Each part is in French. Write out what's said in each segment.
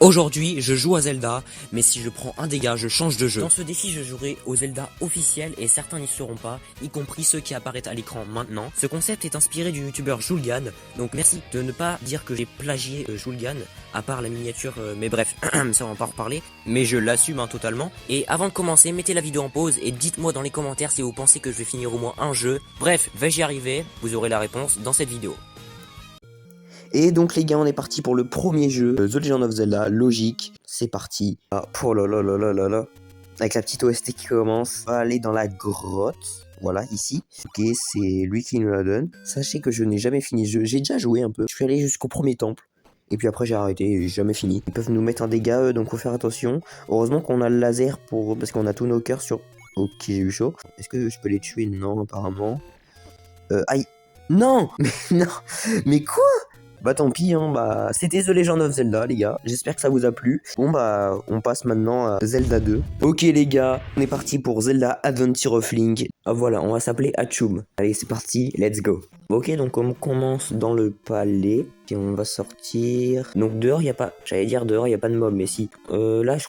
Aujourd'hui, je joue à Zelda, mais si je prends un dégât, je change de jeu. Dans ce défi, je jouerai au Zelda officiel et certains n'y seront pas, y compris ceux qui apparaissent à l'écran maintenant. Ce concept est inspiré du youtubeur Julgan, donc merci de ne pas dire que j'ai plagié Julgan, à part la miniature, mais bref, ça on va pas en reparler, mais je l'assume totalement. Et avant de commencer, mettez la vidéo en pause et dites-moi dans les commentaires si vous pensez que je vais finir au moins un jeu. Bref, vais-je y arriver? Vous aurez la réponse dans cette vidéo. Et donc les gars, on est parti pour le premier jeu, The Legend of Zelda, logique, c'est parti. Ah, oh là là là là là là. Avec la petite OST qui commence, on va aller dans la grotte, voilà, ici. Ok, c'est lui qui nous la donne. Sachez que je n'ai jamais fini ce jeu, j'ai déjà joué un peu. Je suis allé jusqu'au premier temple, et puis après j'ai arrêté, et j'ai jamais fini. Ils peuvent nous mettre un dégât, donc faut faire attention. Heureusement qu'on a le laser, parce qu'on a tous nos cœurs sur... Ok, j'ai eu chaud. Est-ce que je peux les tuer? Non, apparemment. Aïe. Non. Mais non. Mais quoi? Bah tant pis, hein, bah c'était The Legend of Zelda les gars, j'espère que ça vous a plu. Bon bah on passe maintenant à Zelda 2. Ok les gars, on est parti pour Zelda Adventure of Link. Ah voilà, on va s'appeler Hachum. Allez c'est parti, let's go. Ok donc on commence dans le palais, et on va sortir. Donc dehors y a pas, j'allais dire dehors y a pas de mob mais si. Là je...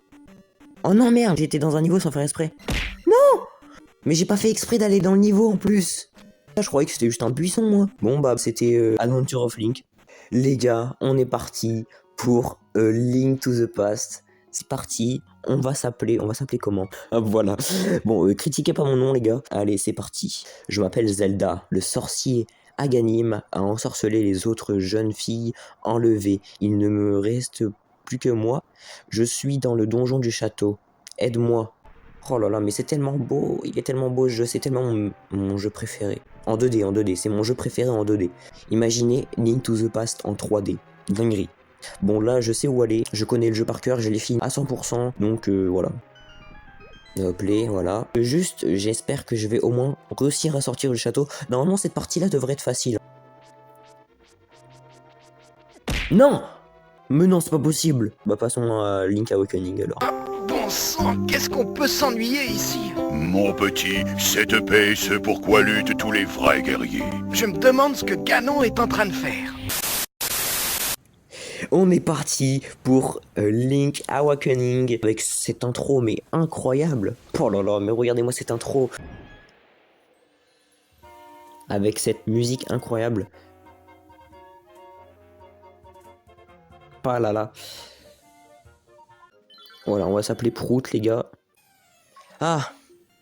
Oh non merde, j'étais dans un niveau sans faire exprès. Non. Mais j'ai pas fait exprès d'aller dans le niveau en plus. Là, je croyais que c'était juste un buisson moi. Bon bah c'était Adventure of Link. Les gars, on est parti pour Link to the Past. C'est parti, on va s'appeler comment? Ah, voilà. Bon, critiquez pas mon nom les gars. Allez, c'est parti. Je m'appelle Zelda, le sorcier Aghanim a ensorcelé les autres jeunes filles enlevées. Il ne me reste plus que moi. Je suis dans le donjon du château. Aide-moi. Oh là là, mais c'est tellement beau, il est tellement beau ce jeu, c'est tellement mon jeu préféré. En 2D, c'est mon jeu préféré en 2D. Imaginez Link to the Past en 3D. Dinguerie. Bon là, je sais où aller, je connais le jeu par cœur, je l'ai fini à 100%, donc voilà. Play, voilà. Juste, j'espère que je vais au moins réussir à sortir du château. Normalement, cette partie-là devrait être facile. Non! Mais non, c'est pas possible. Bah passons à Link Awakening alors. Bon sang, qu'est-ce qu'on peut s'ennuyer ici? Mon petit, cette paix, c'est pourquoi luttent tous les vrais guerriers. Je me demande ce que Ganon est en train de faire. On est parti pour Link Awakening avec cette intro mais incroyable. Oh là là, mais regardez-moi cette intro. Avec cette musique incroyable. Ah là là. Voilà, on va s'appeler Prout les gars. Ah,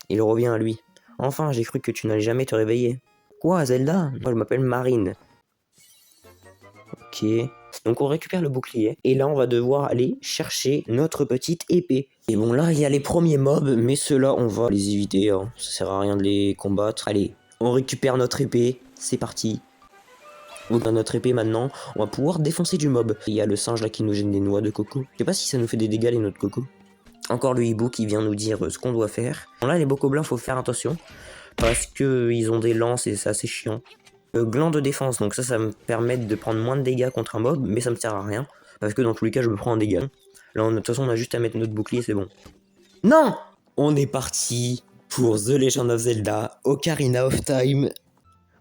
il revient à lui. Enfin, j'ai cru que tu n'allais jamais te réveiller. Quoi, Zelda? Moi, je m'appelle Marine. Ok. Donc, on récupère le bouclier. Et là, on va devoir aller chercher notre petite épée. Et bon, là, il y a les premiers mobs. Mais ceux-là, on va les éviter. Hein. Ça sert à rien de les combattre. Allez, on récupère notre épée. C'est parti. Donc, dans notre épée, maintenant, on va pouvoir défoncer du mob. Il y a le singe, là, qui nous gêne des noix de coco. Je sais pas si ça nous fait des dégâts, les noix de coco. Encore le hibou qui vient nous dire ce qu'on doit faire. Bon là les bokoblins faut faire attention. Parce que ils ont des lances et c'est assez chiant. Gland de défense, donc ça me permet de prendre moins de dégâts contre un mob. Mais ça me sert à rien. Parce que dans tous les cas je me prends un dégât. Là de toute façon on a juste à mettre notre bouclier, c'est bon. Non! On est parti pour The Legend of Zelda Ocarina of Time.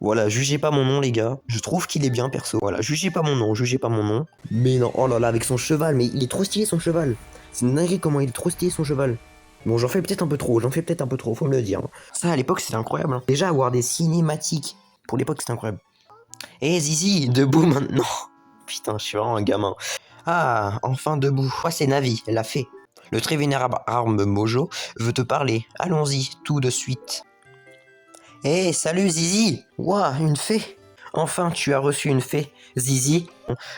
Voilà, jugez pas mon nom les gars. Je trouve qu'il est bien perso. Voilà, jugez pas mon nom. Mais non, oh là là, avec son cheval, mais il est trop stylé son cheval. C'est une dinguerie comment il est trop stylé son cheval. Bon, j'en fais peut-être un peu trop, faut me le dire. Ça, à l'époque, c'était incroyable. Hein. Déjà, avoir des cinématiques, pour l'époque, c'était incroyable. Eh, Zizi, debout maintenant. Putain, je suis vraiment un gamin. Ah, enfin debout. Ouais, c'est Navi, elle l'a fait. Le très vénérable arme Mojo veut te parler. Allons-y, tout de suite. Eh, salut Zizi. Ouah, une fée. Enfin, tu as reçu une fée, Zizi.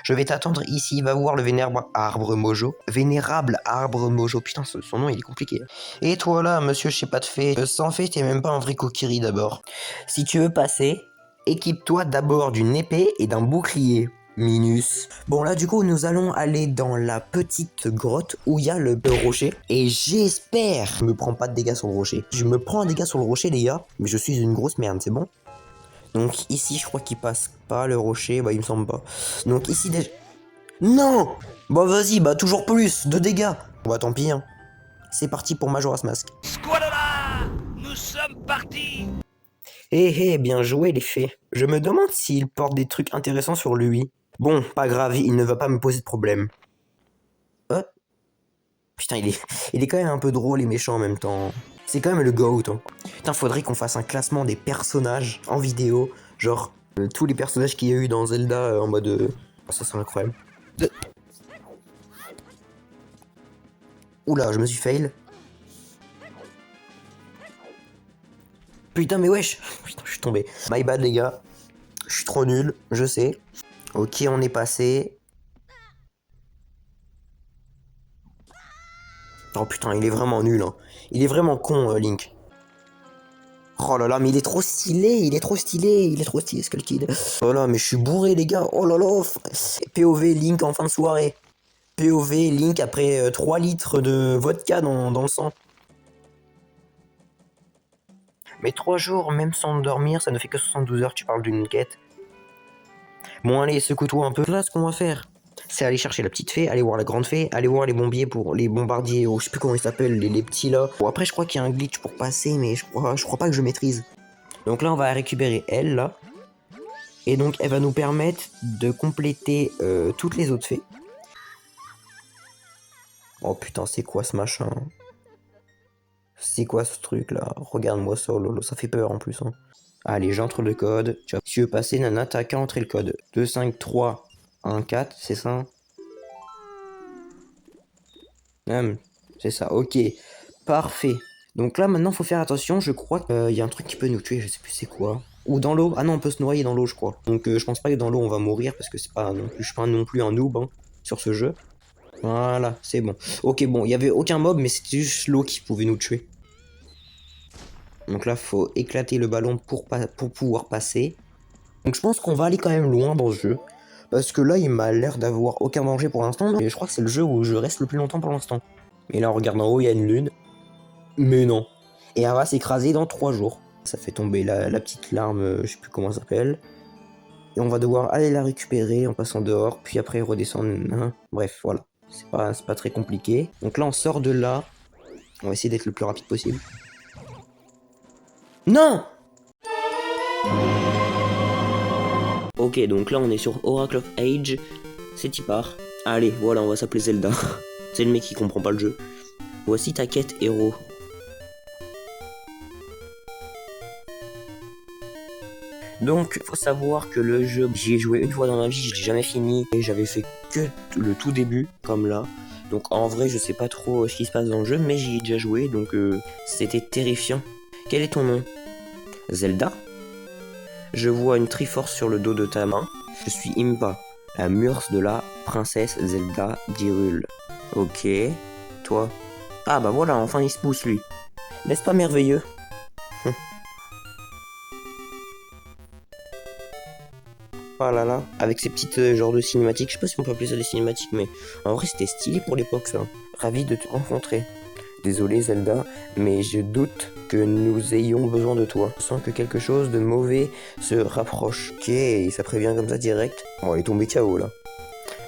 Je vais t'attendre ici, va voir le vénérable arbre Mojo. Vénérable arbre Mojo, putain, son nom il est compliqué. Et toi là, monsieur je sais pas de fée, sans fée t'es même pas un vrai kokiri d'abord. Si tu veux passer, équipe-toi d'abord d'une épée et d'un bouclier. Minus. Bon là du coup nous allons aller dans la petite grotte où il y a le rocher. Et j'espère je me prends pas de dégâts sur le rocher. Je me prends un dégât sur le rocher les gars, mais je suis une grosse merde, c'est bon? Donc ici, je crois qu'il passe pas le rocher, bah il me semble pas. Donc ici déjà... Non! Bah vas-y, bah toujours plus de dégâts. Bah tant pis, hein. C'est parti pour Majora's Mask. Squalala! Nous sommes partis! Eh, bien joué les fées. Je me demande s'il porte des trucs intéressants sur lui. Bon, pas grave, il ne va pas me poser de problème. Putain, il est quand même un peu drôle et méchant en même temps. C'est quand même le GOAT. Hein. Putain, faudrait qu'on fasse un classement des personnages en vidéo. Genre, tous les personnages qu'il y a eu dans Zelda en mode... Ça serait incroyable. Oula, je me suis fail. Putain, mais wesh. Putain, je suis tombé. My bad, les gars. Je suis trop nul, je sais. Ok, on est passé. Oh putain, il est vraiment nul. Hein. Il est vraiment con, Link. Oh là là, mais il est trop stylé, Skull Kid. Oh là, mais je suis bourré, les gars. Oh là là. POV Link en fin de soirée. POV Link après 3 litres de vodka dans le sang. Mais 3 jours, même sans dormir, ça ne fait que 72 heures, tu parles d'une quête. Bon, allez, secoue-toi un peu. Là, ce qu'on va faire, c'est aller chercher la petite fée, aller voir la grande fée, aller voir les bombardiers, je sais plus comment ils s'appellent, les petits là. Bon, après, je crois qu'il y a un glitch pour passer, mais je crois pas que je maîtrise. Donc là, on va récupérer elle, là. Et donc, elle va nous permettre de compléter toutes les autres fées. Oh putain, c'est quoi ce machin? C'est quoi ce truc là? Regarde-moi ça, lolo, ça fait peur en plus. Hein. Allez, j'entre le code. Si tu veux passer, nana, t'as qu'à entrer le code. 25314, c'est ça? C'est ça, ok. Parfait. Donc là, maintenant, faut faire attention. Je crois qu'il y a un truc qui peut nous tuer, je sais plus c'est quoi. Ou dans l'eau. Ah non, on peut se noyer dans l'eau, je crois. Donc je pense pas que dans l'eau, on va mourir parce que c'est pas non plus, je suis pas non plus un noob hein, sur ce jeu. Voilà, c'est bon. Ok, bon, il y avait aucun mob, mais c'était juste l'eau qui pouvait nous tuer. Donc là, faut éclater le ballon pour pouvoir passer. Donc je pense qu'on va aller quand même loin dans ce jeu. Parce que là, il m'a l'air d'avoir aucun danger pour l'instant. Et je crois que c'est le jeu où je reste le plus longtemps pour l'instant. Et là, on regarde en haut, il y a une lune. Mais non. Et elle va s'écraser dans 3 jours. Ça fait tomber la petite larme, je sais plus comment ça s'appelle. Et on va devoir aller la récupérer en passant dehors. Puis après redescendre. Hein. Bref, voilà. C'est pas très compliqué. Donc là, on sort de là. On va essayer d'être le plus rapide possible. Non! Ok, donc là, on est sur Oracle of Age. C'est y part. Allez, voilà, on va s'appeler Zelda. C'est le mec qui comprend pas le jeu. Voici ta quête héros. Donc, faut savoir que le jeu, j'y ai joué une fois dans ma vie, je l'ai jamais fini. Et j'avais fait que le tout début, comme là. Donc en vrai, je sais pas trop ce qui se passe dans le jeu, mais j'y ai déjà joué, donc c'était terrifiant. Quel est ton nom? Zelda? Je vois une Triforce sur le dos de ta main. Je suis Impa, la murse de la princesse Zelda d'Hyrule. Ok. Toi? Ah bah voilà, enfin il se pousse lui. N'est-ce pas merveilleux? Oh là là, avec ces petites genres de cinématiques, je sais pas si on peut appeler ça des cinématiques, mais en vrai c'était stylé pour l'époque ça. Ravi de te rencontrer. Désolé Zelda, mais je doute que nous ayons besoin de toi. Je sens que quelque chose de mauvais se rapproche. Ok, ça prévient comme ça direct. Oh, elle est tombée KO là.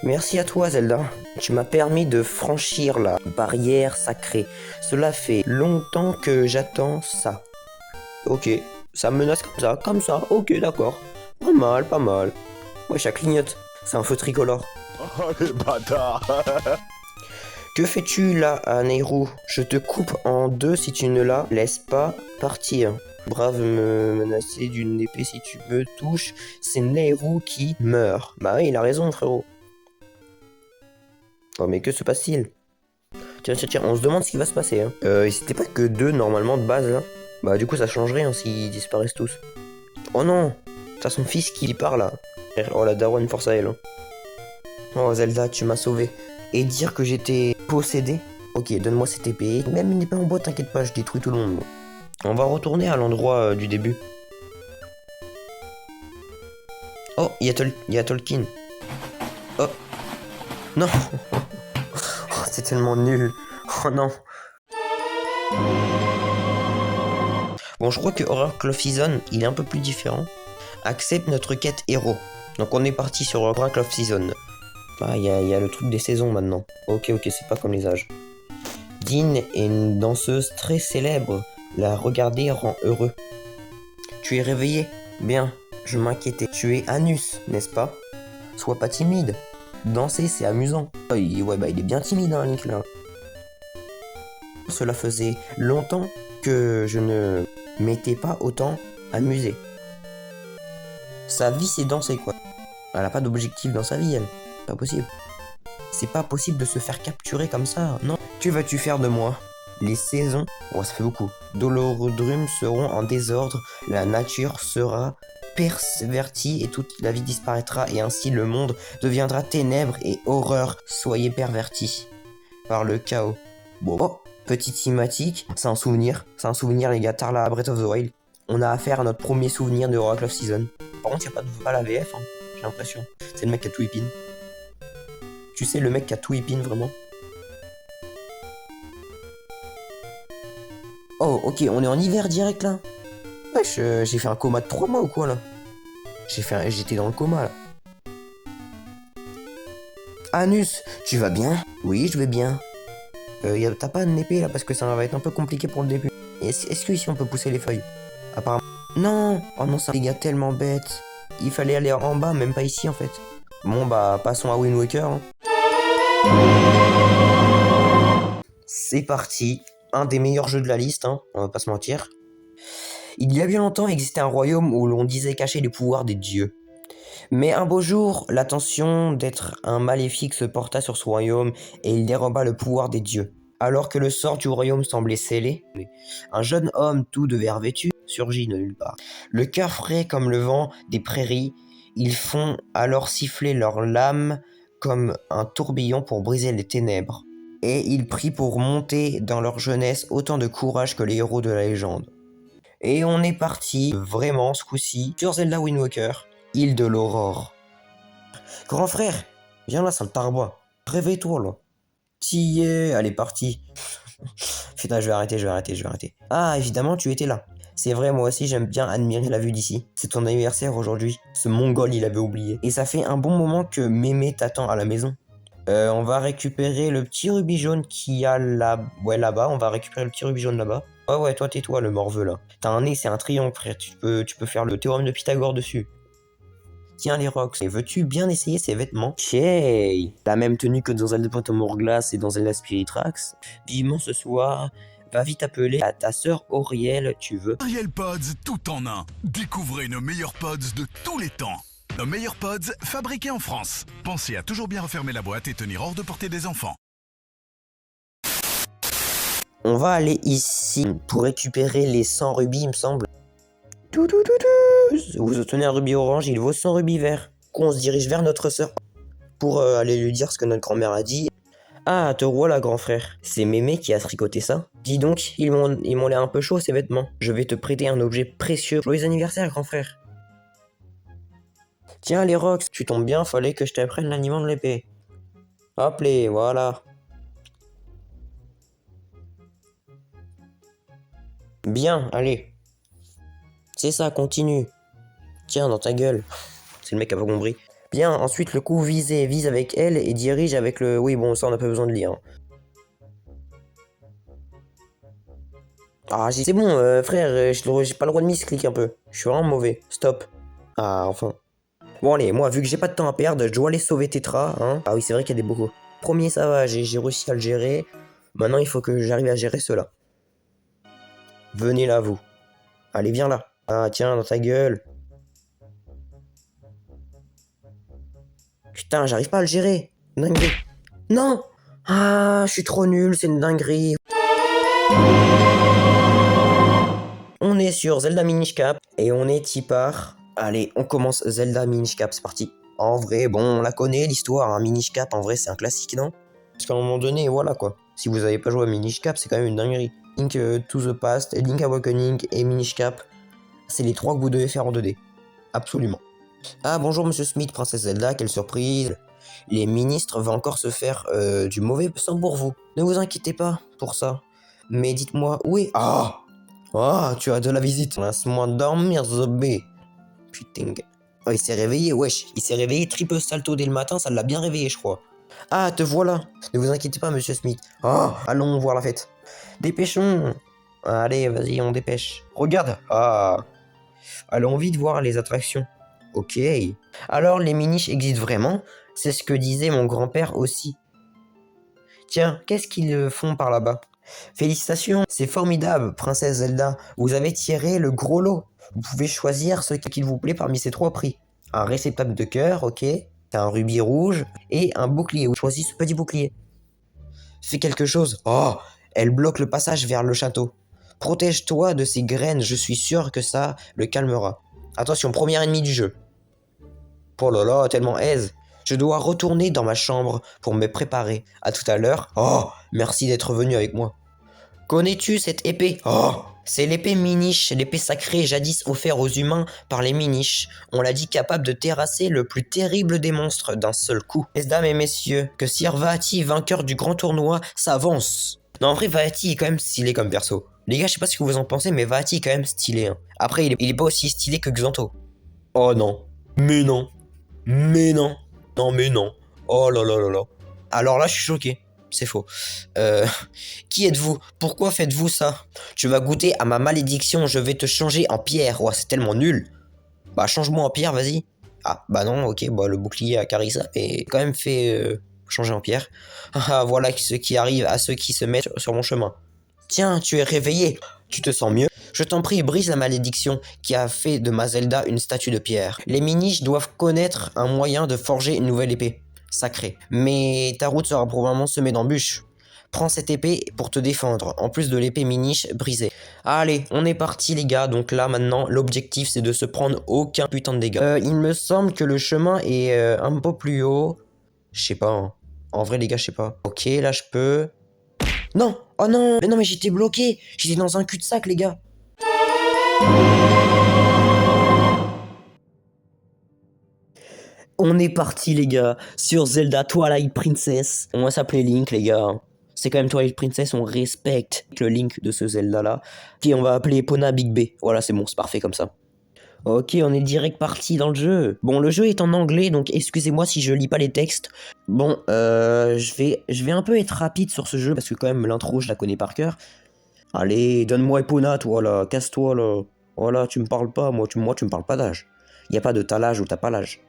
Merci à toi Zelda. Tu m'as permis de franchir la barrière sacrée. Cela fait longtemps que j'attends ça. Ok, ça me menace comme ça, ok d'accord. Pas mal, pas mal. Ouais, ça clignote. C'est un feu tricolore. Oh, les bâtards. Que fais-tu là, à Nehru? Je te coupe en deux si tu ne la laisses pas partir. Brave me menacer d'une épée si tu me touches. C'est Nehru qui meurt. Bah oui, il a raison, frérot. Oh, mais que se passe-t-il? Tiens, on se demande ce qui va se passer. Hein. C'était pas que 2 normalement de base là. Bah du coup ça changerait hein, s'ils disparaissent tous. Oh non! T'as son fils qui parle là. Oh la daronne, force à elle. Hein. Oh Zelda, tu m'as sauvé. Et dire que j'étais possédé? Ok, donne-moi cette épée. Même une épée en bois, t'inquiète pas, je détruis tout le monde. On va retourner à l'endroit du début. Oh, il y a Tolkien. Oh. Non. Oh, c'est tellement nul. Oh non. Bon, je crois que Oracle of Season, il est un peu plus différent. Accepte notre quête héros. Donc on est parti sur Oracle of Season. Ah, il y a le truc des saisons maintenant. Ok, c'est pas comme les âges. Dean est une danseuse très célèbre. La regarder rend heureux. Tu es réveillé? Bien, je m'inquiétais. Tu es Anus, n'est-ce pas? Sois pas timide. Danser, c'est amusant. Oh, il est bien timide, hein, Link, là. Cela faisait longtemps que je ne m'étais pas autant amusé. Sa vie, c'est danser, quoi. Elle a pas d'objectif dans sa vie, elle. Pas possible. C'est pas possible de se faire capturer comme ça, non. Que vas-tu faire de moi? Les saisons, oh ça fait beaucoup, d'Holodrum seront en désordre, la nature sera pervertie et toute la vie disparaîtra et ainsi le monde deviendra ténèbres et horreur. Soyez pervertis par le chaos. Bon, oh, petite cinématique, c'est un souvenir les gars, Tarla Breath of the Wild. On a affaire à notre premier souvenir de Oracle of Season. Par contre, il n'y a pas la VF, hein, j'ai l'impression. C'est le mec qui a tout épine. Tu sais, le mec qui a tout épine, vraiment. Oh, ok, on est en hiver direct, là. Wesh, j'ai fait un coma de 3 mois ou quoi, là? J'étais dans le coma, là. Anus, tu vas bien? Oui, je vais bien. T'as pas une épée, là, parce que ça va être un peu compliqué pour le début. Est-ce que ici, on peut pousser les feuilles? Apparemment. Non! Oh non, c'est un gars tellement bête. Il fallait aller en bas, même pas ici, en fait. Bon, bah, passons à Wind Waker, hein. C'est parti. Un des meilleurs jeux de la liste, hein, on va pas se mentir. Il y a bien longtemps existait un royaume où l'on disait cacher les pouvoirs des dieux. Mais un beau jour, l'attention d'être un maléfique se porta sur ce royaume et il déroba le pouvoir des dieux. Alors que le sort du royaume semblait scellé, un jeune homme tout de verre vêtu surgit de nulle part. Le cœur frais comme le vent des prairies, ils font alors siffler leurs lames comme un tourbillon pour briser les ténèbres. Et ils prient pour monter dans leur jeunesse autant de courage que les héros de la légende. Et on est parti, vraiment ce coup-ci, sur Zelda Wind Waker, île de l'aurore. Grand frère, viens là, sale tarbois. Réveille-toi là. T'y es, allez, parti. Putain, je vais arrêter. Ah, évidemment, tu étais là. C'est vrai, moi aussi, j'aime bien admirer la vue d'ici. C'est ton anniversaire aujourd'hui. Ce mongol, il avait oublié. Et ça fait un bon moment que Mémé t'attend à la maison. On va récupérer le petit rubis jaune qu'il y a là... Ouais, là-bas, on va récupérer le petit rubis jaune là-bas. Ouais, toi, tais-toi, le morveux, là. T'as un nez, c'est un triangle, frère. Tu peux faire le théorème de Pythagore dessus. Tiens, les rocks. Et veux-tu bien essayer ces vêtements? Hey, la même tenue que dans Zelda Phantom Hourglass et dans Zelda Spirit Tracks. Vivement ce soir, va vite appeler à ta sœur Auriel, tu veux. Ariel Pods tout en un. Découvrez nos meilleurs pods de tous les temps. Nos meilleurs pods fabriqués en France. Pensez à toujours bien refermer la boîte et tenir hors de portée des enfants. On va aller ici pour récupérer les 100 rubis, il me semble. Vous obtenez un rubis orange, il vaut 100 rubis verts. On se dirige vers notre sœur pour aller lui dire ce que notre grand-mère a dit. Ah, te voilà, grand frère. C'est Mémé qui a tricoté ça. Dis donc, ils m'ont l'air un peu chaud ces vêtements. Je vais te prêter un objet précieux. Joyeux anniversaire, grand frère. Tiens, les rocks, tu tombes bien, fallait que je t'apprenne l'aliment de l'épée. Hop les, voilà. Bien, allez. C'est ça, continue. Tiens, dans ta gueule. C'est le mec qui a pas compris. Bien, ensuite le coup visé, vise avec elle et dirige avec le... Oui, bon, ça on n'a pas besoin de lire. Ah, c'est bon, frère, j'ai pas le droit de misclick un peu. Je suis vraiment mauvais. Stop. Ah, enfin. Bon allez, moi vu que j'ai pas de temps à perdre, je dois aller sauver Tetra, hein. Ah oui, c'est vrai qu'il y a des bocaux. Premier, ça va, j'ai réussi à le gérer. Maintenant, il faut que j'arrive à gérer cela. Venez là, vous. Allez, viens là. Ah, tiens, dans ta gueule. Putain, j'arrive pas à le gérer. Dinguerie. Non! Ah, je suis trop nul, c'est une dinguerie. On est sur Zelda Minish Cap et on est Tipar. Allez, on commence Zelda Minish Cap, c'est parti. En vrai, bon, on la connaît l'histoire, hein. Minish Cap, en vrai, c'est un classique, non? Parce qu'à un moment donné, voilà quoi. Si vous avez pas joué à Minish Cap, c'est quand même une dinguerie. Link to the Past, Link Awakening et Minish Cap, c'est les 3 que vous devez faire en 2D. Absolument. Ah, bonjour Monsieur Smith, Princesse Zelda, quelle surprise. Les ministres vont encore se faire du mauvais sang pour vous. Ne vous inquiétez pas pour ça. Mais dites-moi, où est... Ah! Ah, tu as de la visite. Laisse-moi dormir, Zobé. Putain. Oh, il s'est réveillé, wesh. Il s'est réveillé triple salto dès le matin, ça l'a bien réveillé, je crois. Ah, te voilà. Ne vous inquiétez pas, Monsieur Smith. Ah, allons voir la fête. Dépêchons. Allez, vas-y, on dépêche. Regarde. Ah. Allons vite voir les attractions. Ok. Alors, les minish existent vraiment? C'est ce que disait mon grand-père aussi. Tiens, qu'est-ce qu'ils font par là-bas? Félicitations, c'est formidable, princesse Zelda. Vous avez tiré le gros lot. Vous pouvez choisir ce qu'il vous plaît parmi ces 3 prix. Un réceptacle de cœur, ok. Un rubis rouge et un bouclier. Choisis ce petit bouclier. Fais quelque chose. Oh, elle bloque le passage vers le château. Protège-toi de ces graines, je suis sûr que ça le calmera. Attention, premier ennemi du jeu. Oh là là, tellement aise. Je dois retourner dans ma chambre pour me préparer. À tout à l'heure. Oh, merci d'être venu avec moi. Connais-tu cette épée? Oh, c'est l'épée Minish, l'épée sacrée jadis offerte aux humains par les Minish. On l'a dit capable de terrasser le plus terrible des monstres d'un seul coup. Mesdames et messieurs, que Sir Vaati, vainqueur du grand tournoi, s'avance. Non, en vrai, Vaati est quand même stylé comme perso. Les gars, je sais pas ce que vous en pensez, mais Vaati est quand même stylé. Hein. Après, il est pas aussi stylé que Xanto. Oh non. Mais non. Mais non. Non, mais non. Oh là là là là. Alors là, je suis choqué. C'est faux. Qui êtes-vous? Pourquoi faites-vous ça? Tu vas goûter à ma malédiction, je vais te changer en pierre. Oh, c'est tellement nul. Bah, change-moi en pierre, vas-y. Ah, bah non, ok, bah le bouclier a Carissa et quand même fait changer en pierre. Ah, voilà ce qui arrive à ceux qui se mettent sur mon chemin. Tiens, tu es réveillé. Tu te sens mieux? Je t'en prie, brise la malédiction qui a fait de ma Zelda une statue de pierre. Les Minish doivent connaître un moyen de forger une nouvelle épée sacrée. Mais ta route sera probablement semée d'embûches. Prends cette épée pour te défendre, en plus de l'épée Minish brisée. Allez, on est parti les gars, donc là maintenant, l'objectif c'est de se prendre aucun putain de dégâts. Il me semble que le chemin est un peu plus haut. Je sais pas, hein. En vrai les gars, je sais pas. Ok, là je peux... Non! Oh non! Mais non mais j'étais bloqué! J'étais dans un cul-de-sac les gars! On est parti les gars, sur Zelda Twilight Princess. On va s'appeler Link les gars. C'est quand même Twilight Princess, on respecte le Link de ce Zelda là. Ok, on va appeler Epona Big B. Voilà, c'est bon, c'est parfait comme ça. Ok, on est direct parti dans le jeu. Bon, le jeu est en anglais, donc excusez-moi si je lis pas les textes. Bon, je vais un peu être rapide sur ce jeu, parce que quand même l'intro, je la connais par cœur. Allez, donne-moi Epona, toi là, casse-toi là. Voilà, tu me parles pas, moi tu me parles pas d'âge. Y a pas de t'as l'âge ou t'as pas l'âge.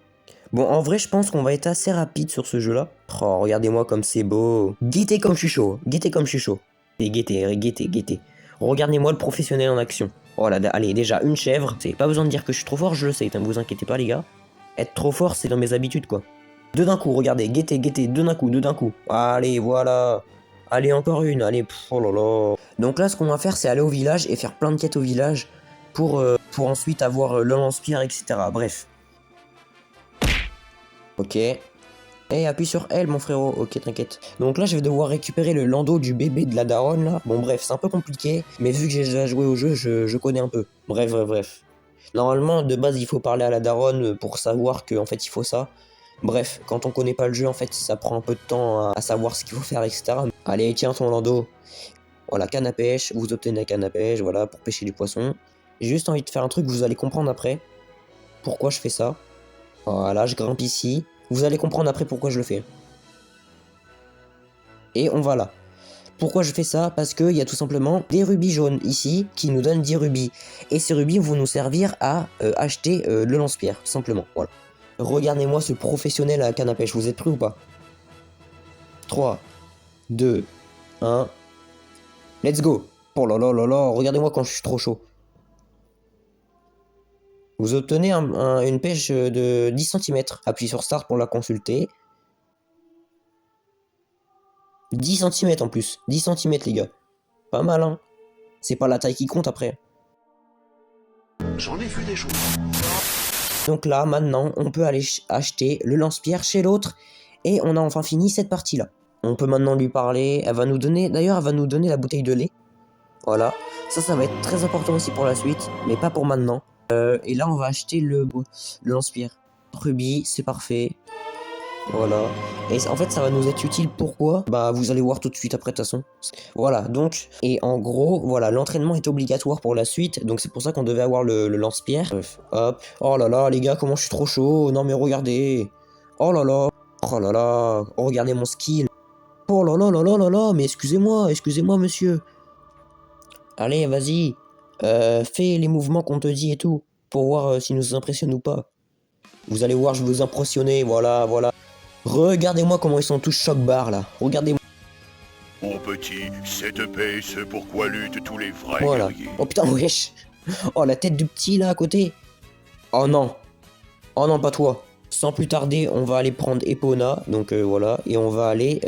Bon, en vrai, je pense qu'on va être assez rapide sur ce jeu-là. Oh, regardez-moi comme c'est beau. Guettez comme je suis chaud, guettez comme je suis chaud. Et guettez. Regardez-moi le professionnel en action. Voilà, allez, déjà, une chèvre. C'est pas besoin de dire que je suis trop fort, je le sais, ne vous inquiétez pas, les gars. Être trop fort, c'est dans mes habitudes, quoi. Deux d'un coup, regardez, guettez, deux d'un coup. Allez, voilà. Allez, encore une, allez, oh là là. Donc là, ce qu'on va faire, c'est aller au village et faire plein de quêtes au village pour ensuite avoir le lance-pierre, etc. Bref. Ok. Et appuie sur L, mon frérot. Ok, t'inquiète. Donc là, je vais devoir récupérer le landau du bébé de la daronne, là. Bon, bref, c'est un peu compliqué. Mais vu que j'ai déjà joué au jeu, je connais un peu. Bref. Normalement, de base, il faut parler à la daronne pour savoir qu'en fait, il faut ça. Bref, quand on connaît pas le jeu, en fait, ça prend un peu de temps à savoir ce qu'il faut faire, etc. Allez, tiens ton landau. Voilà, canne à pêche. Vous obtenez la canne à pêche, voilà, pour pêcher du poisson. J'ai juste envie de faire un truc, vous allez comprendre après. Pourquoi je fais ça. Voilà, je grimpe ici. Vous allez comprendre après pourquoi je le fais. Et on va là. Pourquoi je fais ça? Parce qu'il y a tout simplement des rubis jaunes ici qui nous donnent 10 rubis. Et ces rubis vont nous servir à acheter le lance-pierre, tout simplement. Voilà. Regardez-moi ce professionnel à la canne à pêche. Vous êtes prêts ou pas? 3, 2, 1. Let's go! Oh là là là là, regardez-moi quand je suis trop chaud. Vous obtenez une pêche de 10 cm. Appuyez sur Start pour la consulter. 10 cm en plus. 10 cm les gars. Pas mal hein. C'est pas la taille qui compte après. J'en ai vu des choses. Donc là, maintenant, on peut aller acheter le lance-pierre chez l'autre. Et on a enfin fini cette partie-là. On peut maintenant lui parler. Elle va nous donner... D'ailleurs, elle va nous donner la bouteille de lait. Voilà. Ça va être très important aussi pour la suite. Mais pas pour maintenant. Et là, on va acheter le lance-pierre. Rubis, c'est parfait. Voilà. Et en fait, ça va nous être utile. Pourquoi? Bah, vous allez voir tout de suite après, de toute façon. Voilà, donc... Et en gros, voilà, l'entraînement est obligatoire pour la suite. Donc, c'est pour ça qu'on devait avoir le lance-pierre. Bref, hop. Oh là là, les gars, comment je suis trop chaud. Non, mais regardez. Oh là là. Oh là là. Oh, regardez mon skill. Oh là là là là là là. Mais excusez-moi, monsieur. Allez, vas-y. Fais les mouvements qu'on te dit et tout. Pour voir si nous impressionne ou pas. Vous allez voir, je vais vous impressionner. Voilà. Regardez-moi comment ils sont tous choc-barres là. Regardez-moi. mon petit, cette épée, c'est pourquoi luttent tous les vrais Voilà. guerriers. Oh putain, wesh. Oh, la tête du petit là à côté. Oh non. Oh non, pas toi. Sans plus tarder, on va aller prendre Epona. Donc voilà. Et on va aller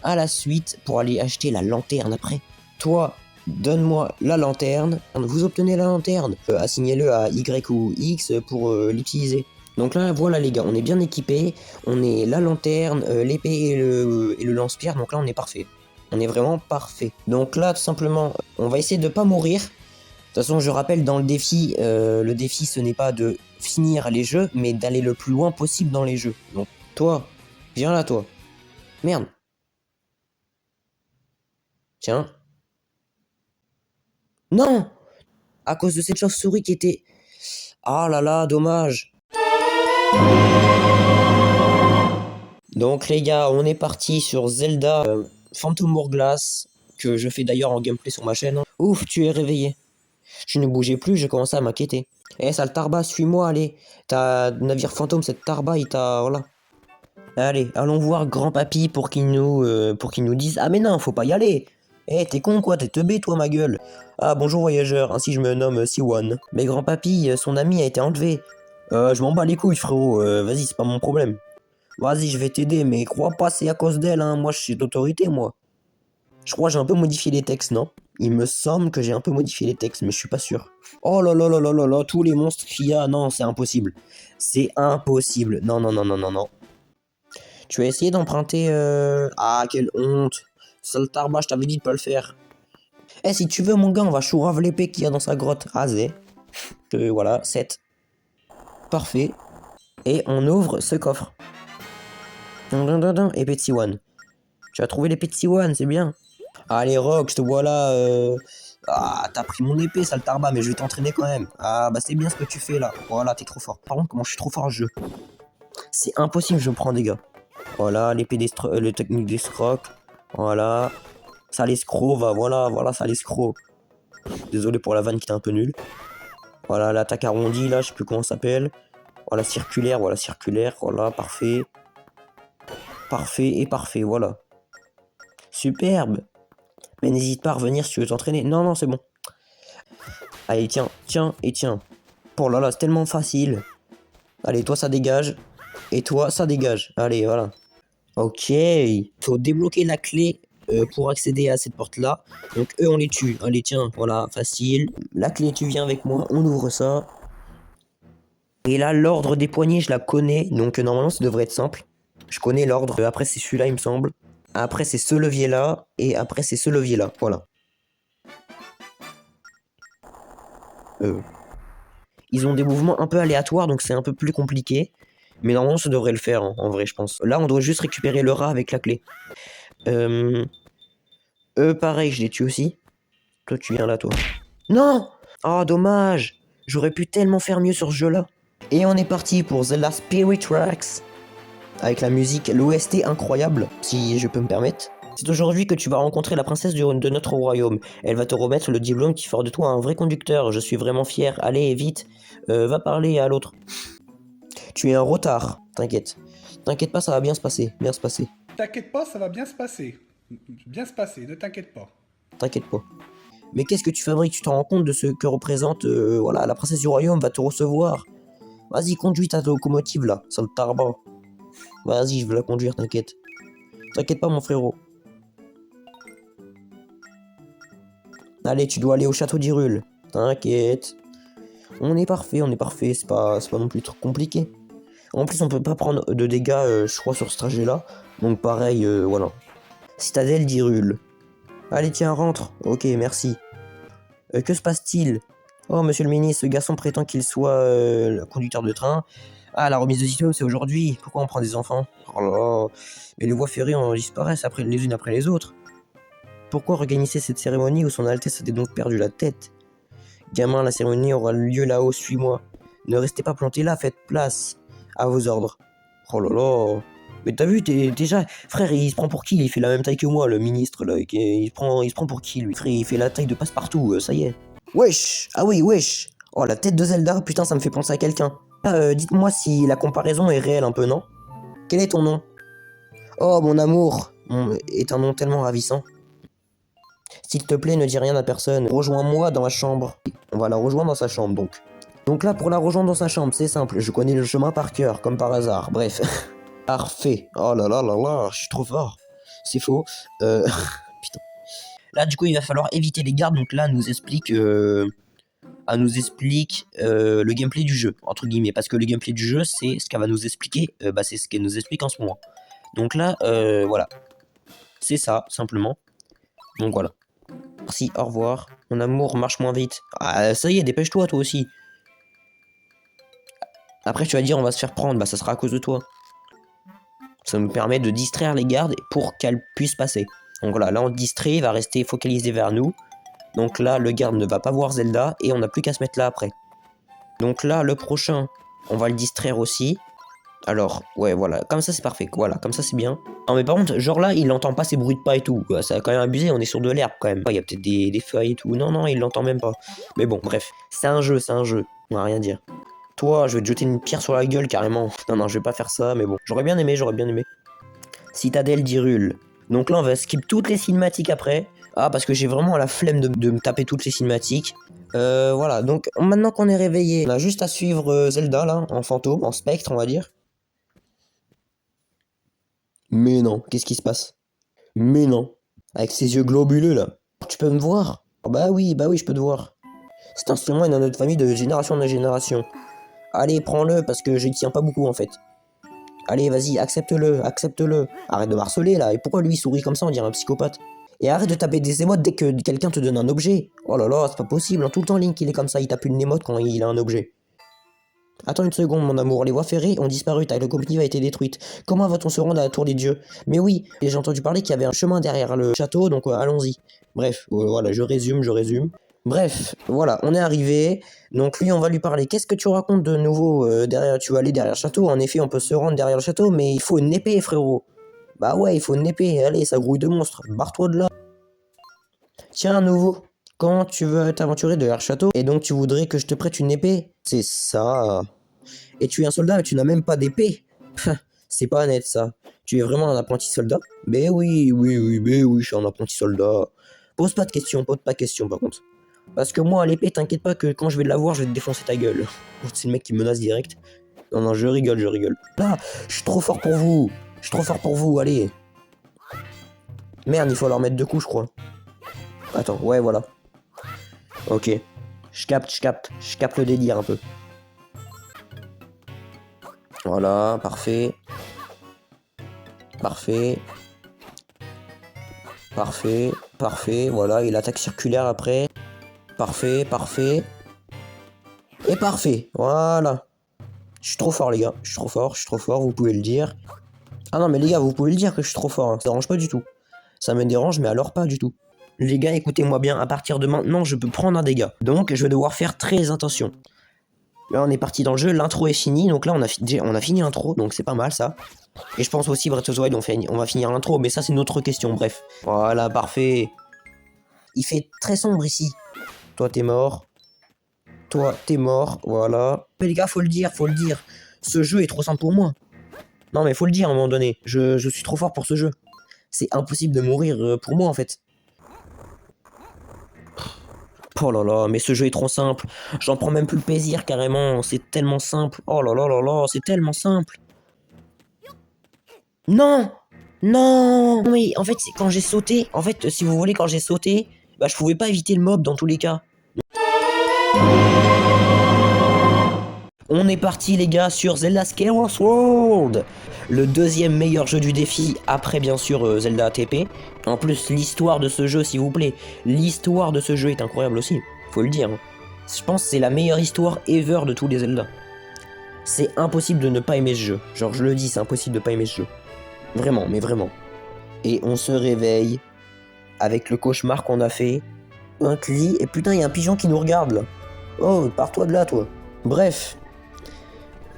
à la suite pour aller acheter la lanterne après. Toi, donne-moi la lanterne. Vous obtenez la lanterne. Assignez-le à Y ou X pour l'utiliser. Donc là, voilà les gars, on est bien équipés. On est la lanterne, l'épée et le lance-pierre. Donc là, on est parfait. On est vraiment parfait. Donc là, tout simplement, on va essayer de pas mourir. De toute façon, je rappelle, dans le défi, ce n'est pas de finir les jeux, mais d'aller le plus loin possible dans les jeux. Donc, toi, viens là, toi. Merde. Tiens. Non! À cause de cette chauve-souris qui était... Ah là là, dommage. Donc les gars, on est parti sur Zelda Phantom Hourglass, que je fais d'ailleurs en gameplay sur ma chaîne. Ouf, tu es réveillé. Je ne bougeais plus, je commençais à m'inquiéter. Eh, sale Tarba, suis-moi, allez. T'as navire fantôme, cette Tarba, il t'a... Voilà. Allez, allons voir grand-papy pour qu'il nous dise... Ah mais non, faut pas y aller. Eh, t'es con quoi, t'es teubé toi, ma gueule. Ah, bonjour voyageur, ainsi je me nomme Siwan. Mais grand-papy, son ami a été enlevé. Je m'en bats les couilles, frérot, vas-y, c'est pas mon problème. Vas-y, je vais t'aider, mais crois pas, c'est à cause d'elle, hein. Moi, je suis d'autorité, moi. Je crois que j'ai un peu modifié les textes, non? Il me semble que j'ai un peu modifié les textes, mais je suis pas sûr. Oh là là là là là là, tous les monstres qu'il y a, non, c'est impossible. C'est impossible. Non, non, non, non, non, non. Tu vas essayer d'emprunter... Ah, quelle honte. Sale Tarba, je t'avais dit de pas le faire. Eh, si tu veux, mon gars, on va chourave l'épée qu'il y a dans sa grotte. Rasé. Voilà, 7. Parfait. Et on ouvre ce coffre. Épée de Siwan. Tu as trouvé l'épée de Siwan, c'est bien. Allez, Rock, je te vois là. Ah, t'as pris mon épée, sale Tarba, mais je vais t'entraîner quand même. Ah, bah c'est bien ce que tu fais là. Voilà, t'es trop fort. Par contre, comment je suis trop fort à ce jeu. C'est impossible, je me prends des gars. Voilà, l'épée le technique d'escroc. Voilà. Ça l'escroc, va, voilà, ça l'escroc. Désolé pour la vanne qui était un peu nulle. Voilà, l'attaque arrondie là, je sais plus comment ça s'appelle. Voilà, circulaire, voilà, parfait. Parfait et parfait, voilà. Superbe. Mais n'hésite pas à revenir si tu veux t'entraîner. Non, non, c'est bon. Allez, tiens, tiens et tiens. Oh là là, c'est tellement facile. Allez, toi, ça dégage. Et toi, ça dégage. Allez, voilà. Ok. Faut débloquer la clé pour accéder à cette porte-là. Donc, eux, on les tue. Allez, tiens, voilà, facile. La clé, tu viens avec moi. On ouvre ça. Et là, l'ordre des poignées, je la connais. Donc, normalement, ça devrait être simple. Je connais l'ordre. Après, c'est celui-là, il me semble. Après, c'est ce levier-là. Et après, c'est ce levier-là. Voilà. Ils ont des mouvements un peu aléatoires, donc c'est un peu plus compliqué. Mais normalement, ça devrait le faire, hein, en vrai, je pense. Là, on doit juste récupérer le rat avec la clé. Pareil, je les tue aussi. Toi, tu viens là, toi. Non! Oh, dommage! J'aurais pu tellement faire mieux sur ce jeu-là. Et on est parti pour Zelda Spirit Tracks. Avec la musique, l'OST incroyable, si je peux me permettre. C'est aujourd'hui que tu vas rencontrer la princesse de notre royaume. Elle va te remettre le diplôme qui fera de toi un vrai conducteur. Je suis vraiment fier. Allez, vite. Va parler à l'autre. Tu es un retard. T'inquiète. T'inquiète pas, ça va bien se passer. Bien se passer. T'inquiète pas, ça va bien se passer. Bien se passer, ne t'inquiète pas. T'inquiète pas. Mais qu'est-ce que tu fabriques? Tu te rends compte de ce que représente... voilà, la princesse du royaume va te recevoir. Vas-y, conduis ta locomotive là, sale tarba. Vas-y, je veux la conduire, t'inquiète. T'inquiète pas, mon frérot. Allez, tu dois aller au château d'Hyrule. T'inquiète. On est parfait, c'est pas non plus trop compliqué. En plus, on peut pas prendre de dégâts, je crois, sur ce trajet-là. Donc pareil, voilà. Citadelle d'Hyrule. Allez, tiens, rentre. Ok, merci. Que se passe-t-il? Oh, monsieur le ministre, ce garçon prétend qu'il soit le conducteur de train. Ah, la remise de diplôme, c'est aujourd'hui. Pourquoi on prend des enfants? Oh là là. Mais les voies ferrées en disparaissent les unes après les autres. Pourquoi organiser cette cérémonie où son Altesse a donc perdu la tête? Gamin, la cérémonie aura lieu là-haut, suis-moi. Ne restez pas plantés là, faites place. À vos ordres. Oh là là. Mais t'as vu, déjà, frère, il se prend pour qui? Il fait la même taille que moi, le ministre, là. Il se prend pour qui, lui? Frère, il fait la taille de passe-partout, ça y est. Wesh! Ah oui, wesh! Oh, la tête de Zelda, putain, ça me fait penser à quelqu'un. Dites-moi si la comparaison est réelle un peu, non? Quel est ton nom? Oh, mon amour! est un nom tellement ravissant. S'il te plaît, ne dis rien à personne. Rejoins-moi dans ma chambre. On va la rejoindre dans sa chambre, donc. Donc là, pour la rejoindre dans sa chambre, c'est simple. Je connais le chemin par cœur, comme par hasard. Bref. Parfait. Oh là là là là, je suis trop fort. C'est faux. Putain. Là, du coup, il va falloir éviter les gardes. Donc là, elle nous explique le gameplay du jeu, entre guillemets. Parce que le gameplay du jeu, c'est ce qu'elle va nous expliquer. C'est ce qu'elle nous explique en ce moment. Donc là, voilà. C'est ça, simplement. Donc voilà. Merci, au revoir. Mon amour, marche moins vite. Ah, ça y est, dépêche-toi, toi aussi. Après, tu vas dire, on va se faire prendre. Bah, ça sera à cause de toi. Ça me permet de distraire les gardes pour qu'elles puissent passer. Donc voilà, là, on distrait, il va rester focalisé vers nous. Donc là, le garde ne va pas voir Zelda et on n'a plus qu'à se mettre là après. Donc là, le prochain, on va le distraire aussi. Alors, ouais, voilà, comme ça c'est parfait, voilà, comme ça c'est bien. Non mais par contre, genre là, il entend pas ces bruits de pas et tout, ça a quand même abusé, on est sur de l'herbe quand même. Il y a peut-être des feuilles et tout, non, il l'entend même pas. Mais bon, bref, c'est un jeu, on va rien dire. Toi, je vais te jeter une pierre sur la gueule carrément. Non, je vais pas faire ça, mais bon, j'aurais bien aimé. Citadelle d'Hyrule. Donc là, on va skip toutes les cinématiques après. Ah, parce que j'ai vraiment la flemme de me taper toutes les cinématiques. Voilà, donc maintenant qu'on est réveillé, on a juste à suivre Zelda là, en fantôme, en spectre, on va dire. Mais non, qu'est-ce qui se passe? Mais non, avec ses yeux globuleux là. Tu peux me voir? Oh, bah oui, je peux te voir. Cet instrument est dans notre famille de génération en génération. Allez, prends-le parce que je ne tiens pas beaucoup en fait. Allez, vas-y, accepte-le. Arrête de harceler là. Et pourquoi lui il sourit comme ça, on dirait un psychopathe? Et arrête de taper des émotes dès que quelqu'un te donne un objet. Oh là là, c'est pas possible. Tout le temps Link il est comme ça, il tape une émote quand il a un objet. Attends une seconde mon amour, les voies ferrées ont disparu, ta locomotive a été détruite. Comment va-t-on se rendre à la tour des dieux? Mais oui, j'ai entendu parler qu'il y avait un chemin derrière le château, donc allons-y. Bref, voilà, je résume. Bref, voilà, on est arrivé. Donc lui, on va lui parler. Qu'est-ce que tu racontes de nouveau derrière? Tu vas aller derrière le château. En effet, on peut se rendre derrière le château, mais il faut une épée, frérot. Bah ouais, il faut une épée. Allez, ça grouille de monstres. Barre-toi de là. Tiens, à nouveau. Quand tu veux t'aventurer derrière le château, et donc tu voudrais que je te prête une épée? C'est ça. Et tu es un soldat, mais tu n'as même pas d'épée. C'est pas net, ça. Tu es vraiment un apprenti soldat? Mais oui, je suis un apprenti soldat. Pose pas de questions, par contre. Parce que moi, à l'épée, t'inquiète pas que quand je vais l'avoir, je vais te défoncer ta gueule. C'est le mec qui me menace direct. Non, je rigole. Là, je suis trop fort pour vous. Allez. Merde, il faut leur mettre 2 coups, je crois. Attends, ouais, voilà. Ok. Je capte le délire un peu. Voilà, parfait. Voilà, et l'attaque circulaire après. Parfait. Et parfait, voilà. Je suis trop fort les gars, je suis trop fort, vous pouvez le dire. Ah non mais les gars, vous pouvez le dire que je suis trop fort, hein. Ça dérange pas du tout. Ça me dérange mais alors pas du tout. Les gars, écoutez-moi bien, à partir de maintenant, je peux prendre un dégât. Donc je vais devoir faire très attention. Là on est parti dans le jeu, l'intro est finie, donc là on a fini l'intro, donc c'est pas mal ça. Et je pense aussi Breath of the Wild, on va finir l'intro, mais ça c'est une autre question, bref. Voilà, parfait. Il fait très sombre ici. Toi t'es mort, voilà. Mais les gars, faut le dire. Ce jeu est trop simple pour moi. Non mais faut le dire à un moment donné, je suis trop fort pour ce jeu. C'est impossible de mourir pour moi en fait. Oh là là, mais ce jeu est trop simple. J'en prends même plus le plaisir carrément. C'est tellement simple. Oh là là, c'est tellement simple. Non. Mais en fait, c'est quand j'ai sauté. En fait, si vous voulez, quand j'ai sauté, bah je pouvais pas éviter le mob dans tous les cas. On est parti les gars sur Zelda Skyward Sword, le deuxième meilleur jeu du défi après bien sûr Zelda TP. En plus l'histoire de ce jeu s'il vous plaît, l'histoire de ce jeu est incroyable aussi, faut le dire. Je pense que c'est la meilleure histoire ever de tous les Zelda. C'est impossible de ne pas aimer ce jeu, genre je le dis, c'est impossible de pas aimer ce jeu. Vraiment, mais vraiment. Et on se réveille avec le cauchemar qu'on a fait, un lit, et putain il y a un pigeon qui nous regarde là. Oh, pars-toi de là toi. Bref.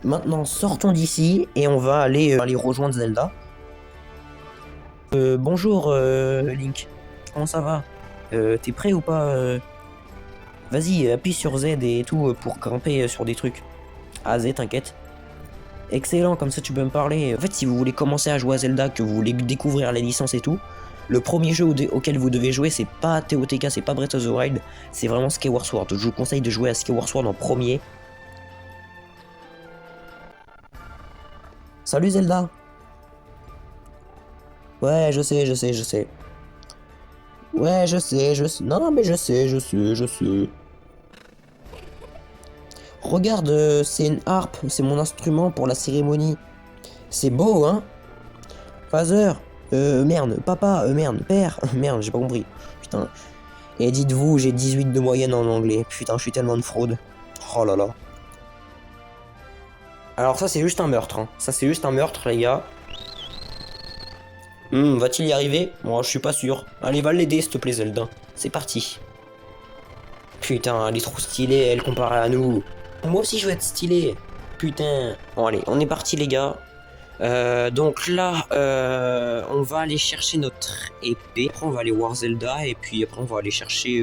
Maintenant, sortons d'ici et on va aller rejoindre Zelda. Bonjour Link, comment ça va? T'es prêt ou pas? Vas-y, appuie sur Z et tout pour grimper sur des trucs. Ah Z, t'inquiète. Excellent, comme ça tu peux me parler. En fait, si vous voulez commencer à jouer à Zelda, que vous voulez découvrir les licences et tout, le premier jeu auquel vous devez jouer, c'est pas TOTK, c'est pas Breath of the Wild, c'est vraiment Skyward Sword. Je vous conseille de jouer à Skyward Sword en premier. Salut Zelda. Ouais, je sais. Ouais, je sais. Non, mais je sais. Regarde, c'est une harpe, c'est mon instrument pour la cérémonie. C'est beau, hein? Father, merde, papa, merde, père, merde, j'ai pas compris. Putain. Et dites-vous, j'ai 18 de moyenne en anglais. Putain, je suis tellement de fraude. Oh là là. Alors ça, c'est juste un meurtre, hein. Ça, c'est juste un meurtre, les gars. Va-t-il y arriver? Moi, je suis pas sûr. Allez, va l'aider, s'il te plaît, Zelda. C'est parti. Putain, elle est trop stylée, elle, comparée à nous. Moi aussi, je veux être stylé. Putain. Bon, allez, on est parti, les gars. Donc là, on va aller chercher notre épée. Après, on va aller voir Zelda. Et puis après, on va aller chercher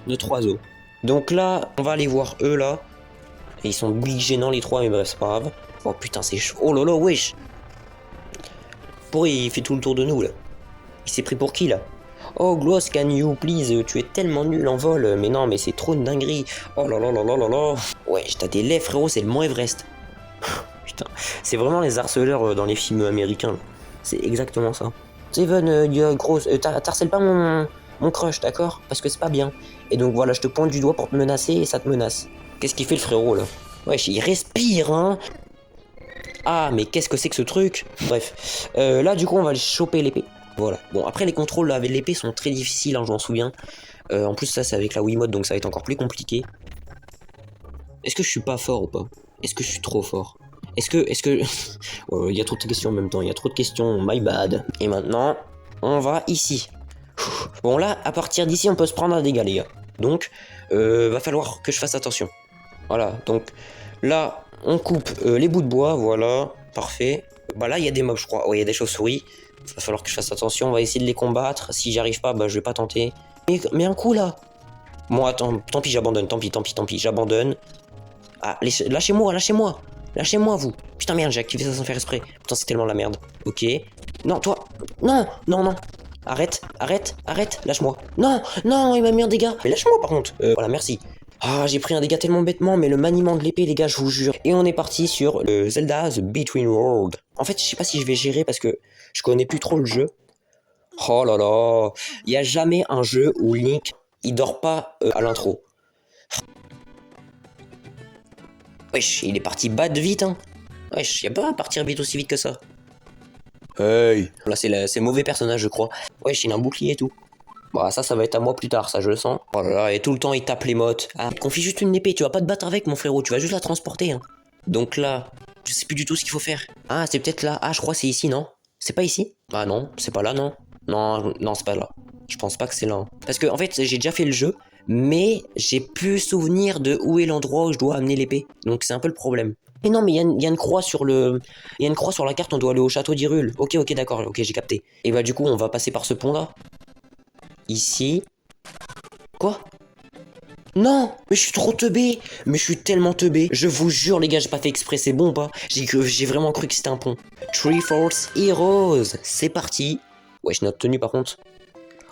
notre oiseau. Donc là, on va aller voir eux, là. Et ils sont big gênants, les trois, mais bref, c'est pas grave. Oh putain, c'est chaud. Oh lolo, wesh. Pourquoi il fait tout le tour de nous, là? Il s'est pris pour qui, là? Oh, Gloss, can you please? Tu es tellement nul en vol. Mais non, mais c'est trop une dinguerie. Oh là là là là là là. Ouais, t'as des laits, frérot, c'est le Mont Everest. Putain, c'est vraiment les harceleurs dans les films américains. C'est exactement ça. Steven, grosse, t'harcèles pas mon crush, d'accord? Parce que c'est pas bien. Et donc voilà, je te pointe du doigt pour te menacer et ça te menace. Qu'est-ce qu'il fait le frérot, là? Wesh, il respire, hein? Ah, mais qu'est-ce que c'est que ce truc? Bref, là, du coup, on va aller choper l'épée. Voilà. Bon, après, les contrôles avec l'épée sont très difficiles, hein, je m'en souviens. En plus, ça, c'est avec la Wiimote, donc ça va être encore plus compliqué. Est-ce que je suis pas fort ou pas? Est-ce que je suis trop fort? Est-ce que... Il y a trop de questions en même temps, il y a trop de questions, my bad. Et maintenant, on va ici. Bon, là, à partir d'ici, on peut se prendre un dégât, les gars. Donc, va falloir que je fasse attention. Voilà, donc, là, on coupe les bouts de bois, voilà, parfait. Bah là, il y a des mobs, je crois. Ouais, il y a des chauves-souris. Il va falloir que je fasse attention, on va essayer de les combattre. Si j'y arrive pas, bah je vais pas tenter. Mais un coup là. Bon, attends, tant pis, j'abandonne, tant pis, j'abandonne. Ah, lâchez-moi, vous. Putain, merde, j'ai activé ça sans faire exprès. Putain, c'est tellement la merde. Ok. Non, toi. Non. Arrête, lâche-moi. Non, il m'a mis un dégât. Mais lâche-moi par contre. Voilà, merci. Ah, j'ai pris un dégât tellement bêtement, mais le maniement de l'épée, les gars, je vous jure. Et on est parti sur le Zelda The Between World. En fait, je sais pas si je vais gérer parce que je connais plus trop le jeu. Oh là là, il y a jamais un jeu où Link, il dort pas à l'intro. Wesh, il est parti bad vite, hein. Wesh, y a pas à partir vite aussi vite que ça. Hey. Là, c'est mauvais personnage, je crois. Wesh, il a un bouclier et tout. Bah ça va être à moi plus tard, ça je le sens. Oh là là, et tout le temps il tape les mottes. Ah, confie juste une épée, tu vas pas te battre avec mon frérot, tu vas juste la transporter, hein. Donc là, je sais plus du tout ce qu'il faut faire. Ah, c'est peut-être là. Ah, je crois que c'est ici, non? C'est pas ici? Ah non, c'est pas là, non. Non, c'est pas là. Je pense pas que c'est là. Hein. Parce que en fait, j'ai déjà fait le jeu, mais j'ai plus souvenir de où est l'endroit où je dois amener l'épée. Donc c'est un peu le problème. Mais non, mais il y a une croix sur le... Il y a une croix sur la carte, on doit aller au château d'Hyrule. Ok, d'accord, ok, j'ai capté. Et bah du coup, on va passer par ce pont-là. Ici. Quoi? Non, mais je suis trop teubé. Mais je suis tellement teubé. Je vous jure, les gars, j'ai pas fait exprès, c'est bon ou pas? J'ai vraiment cru que c'était un pont. Triforce Heroes, c'est parti. Wesh, notre tenue par contre.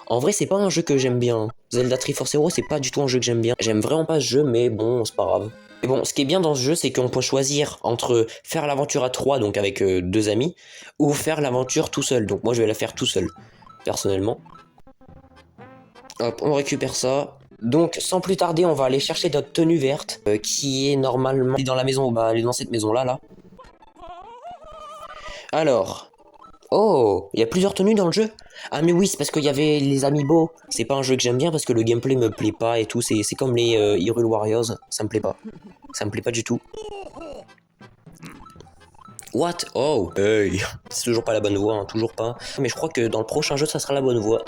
En vrai, c'est pas un jeu que j'aime bien. Zelda Triforce Heroes, c'est pas du tout un jeu que j'aime bien. J'aime vraiment pas ce jeu, mais bon, c'est pas grave. Et bon, ce qui est bien dans ce jeu, c'est qu'on peut choisir entre faire l'aventure à 3, donc avec 2 amis, ou faire l'aventure tout seul. Donc moi, je vais la faire tout seul, personnellement. Hop, on récupère ça. Donc, sans plus tarder, on va aller chercher notre tenue verte, qui est normalement dans la maison. Bah, elle est dans cette maison-là, là. Alors... Oh, il y a plusieurs tenues dans le jeu. Ah mais oui, c'est parce qu'il y avait les amiibo. C'est pas un jeu que j'aime bien parce que le gameplay me plaît pas et tout. C'est comme les Hyrule Warriors, ça me plaît pas. Ça me plaît pas du tout. What? Oh, hey. C'est toujours pas la bonne voie, hein, toujours pas. Mais je crois que dans le prochain jeu, ça sera la bonne voie.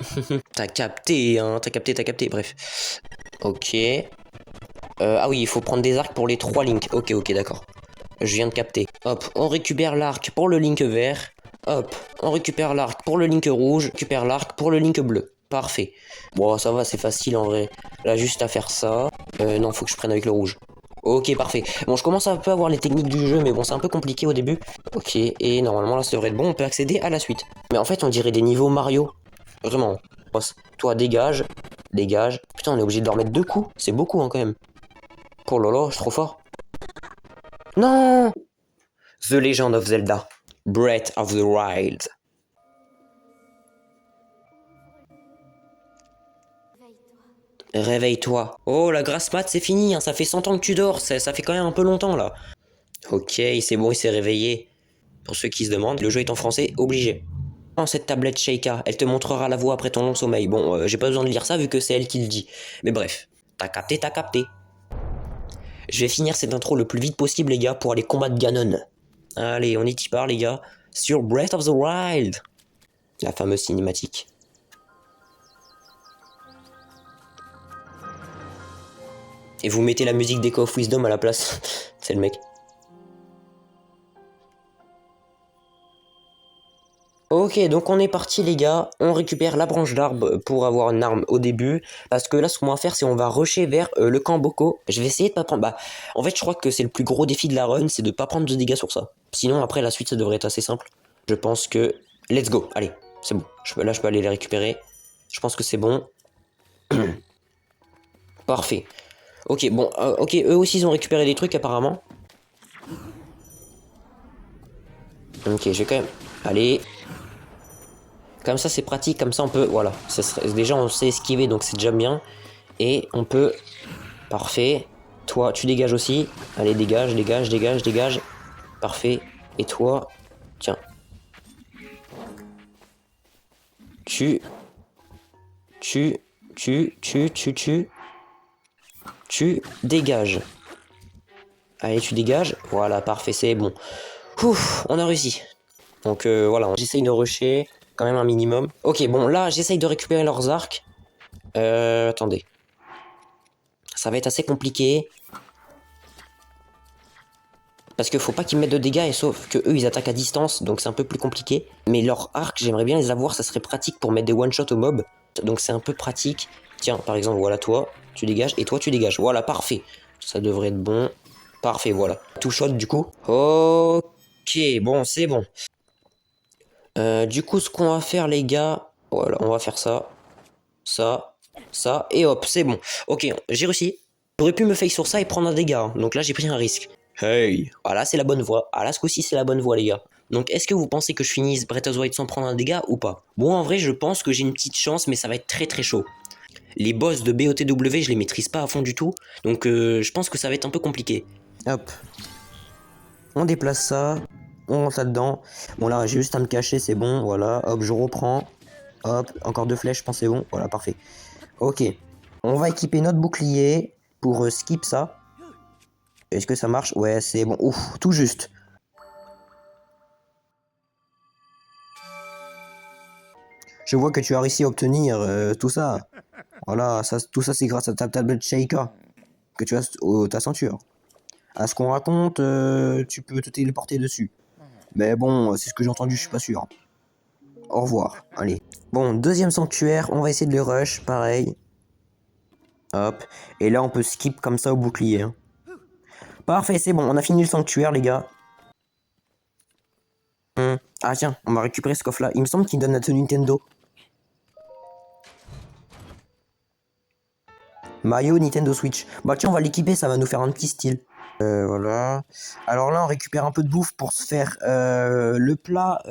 T'as capté, hein, t'as capté, bref. Ok. Ah oui, il faut prendre des arcs pour les 3 links. Ok, d'accord. Je viens de capter. Hop, on récupère l'arc pour le link vert. Hop, on récupère l'arc pour le link rouge, on récupère l'arc pour le link bleu. Parfait. Bon, ça va, c'est facile en vrai. Là, juste à faire ça. Non, faut que je prenne avec le rouge. Ok, parfait. Bon, je commence un peu à voir les techniques du jeu, mais bon, c'est un peu compliqué au début. Ok, et normalement, là, ça devrait être bon. On peut accéder à la suite. Mais en fait, on dirait des niveaux Mario. Vraiment. Toi, dégage. Dégage. Putain, on est obligé de leur mettre 2 coups. C'est beaucoup, hein, quand même. Oh là là, je suis trop fort. Non! The Legend of Zelda. Breath of the Wild. Réveille-toi. Oh, la grasse mat, c'est fini, hein. Ça fait 100 ans que tu dors. Ça fait quand même un peu longtemps, là. Ok, c'est bon, il s'est réveillé. Pour ceux qui se demandent, le jeu est en français, obligé. Oh, cette tablette Sheikah, elle te montrera la voie après ton long sommeil. Bon, j'ai pas besoin de lire ça vu que c'est elle qui le dit. Mais bref, t'as capté, t'as capté. Je vais finir cette intro le plus vite possible, les gars, pour aller combattre Ganon. Allez, on y part, les gars. Sur Breath of the Wild. La fameuse cinématique. Et vous mettez la musique d'Echo of Wisdom à la place. C'est le mec. Ok, donc on est parti les gars, on récupère la branche d'arbre pour avoir une arme au début, parce que là ce qu'on va faire c'est on va rusher vers le camp Boko. Je vais essayer de pas prendre, en fait je crois que c'est le plus gros défi de la run, c'est de pas prendre de dégâts sur ça. Sinon après la suite ça devrait être assez simple. Je pense que, let's go, allez, c'est bon, là je peux aller les récupérer, je pense que c'est bon. Parfait. Ok, bon, ok, eux aussi ils ont récupéré des trucs apparemment. Ok, je vais quand même, allez... Comme ça c'est pratique, comme ça on peut, voilà, déjà on sait esquiver donc c'est déjà bien. Et on peut, parfait, toi tu dégages aussi, allez dégage, dégage, dégage, dégage, parfait, et toi, tiens. Tu dégages. Allez tu dégages, voilà parfait c'est bon. Ouf, on a réussi. Donc voilà, j'essaye de rusher. Quand même un minimum. Ok, bon, là, j'essaye de récupérer leurs arcs. Attendez. Ça va être assez compliqué. Parce qu'il faut pas qu'ils mettent de dégâts, et sauf que eux, ils attaquent à distance, donc c'est un peu plus compliqué. Mais leurs arcs, j'aimerais bien les avoir, ça serait pratique pour mettre des one-shots aux mobs. Donc c'est un peu pratique. Tiens, par exemple, voilà, toi, tu dégages, et toi, tu dégages. Voilà, parfait. Ça devrait être bon. Parfait, voilà. Two shot, du coup. Ok, bon, c'est bon. Du coup, ce qu'on va faire, les gars, voilà, on va faire ça, ça, et hop, c'est bon. Ok, j'ai réussi. J'aurais pu me face sur ça et prendre un dégât, hein. Donc là, j'ai pris un risque. Hey, voilà, c'est la bonne voie. Ah là, ce coup-ci, c'est la bonne voie, les gars. Donc, est-ce que vous pensez que je finisse Breath of the Wild sans prendre un dégât ou pas? Bon, en vrai, je pense que j'ai une petite chance, mais ça va être très très chaud. Les boss de BOTW, je les maîtrise pas à fond du tout, donc je pense que ça va être un peu compliqué. Hop. On déplace ça. On rentre là-dedans. Bon là j'ai juste à me cacher, c'est bon, voilà. Hop, je reprends. Hop, encore 2 flèches, je pense c'est bon. Voilà, parfait. Ok. On va équiper notre bouclier pour skip ça. Est-ce que ça marche? Ouais, c'est bon. Ouf, tout juste. Je vois que tu as réussi à obtenir tout ça. Voilà, tout ça c'est grâce à ta tablette Sheikah que tu as ta ceinture. À ce qu'on raconte, tu peux te téléporter dessus. Mais bon, c'est ce que j'ai entendu, je suis pas sûr. Au revoir, allez. Bon, deuxième sanctuaire, on va essayer de le rush, pareil. Hop, et là on peut skip comme ça au bouclier. Hein. Parfait, c'est bon, on a fini le sanctuaire, les gars. Ah tiens, on va récupérer ce coffre-là. Il me semble qu'il donne la tenue Nintendo. Mario Nintendo Switch. Bah tiens, on va l'équiper, ça va nous faire un petit style. Voilà. Alors là, on récupère un peu de bouffe pour se faire le plat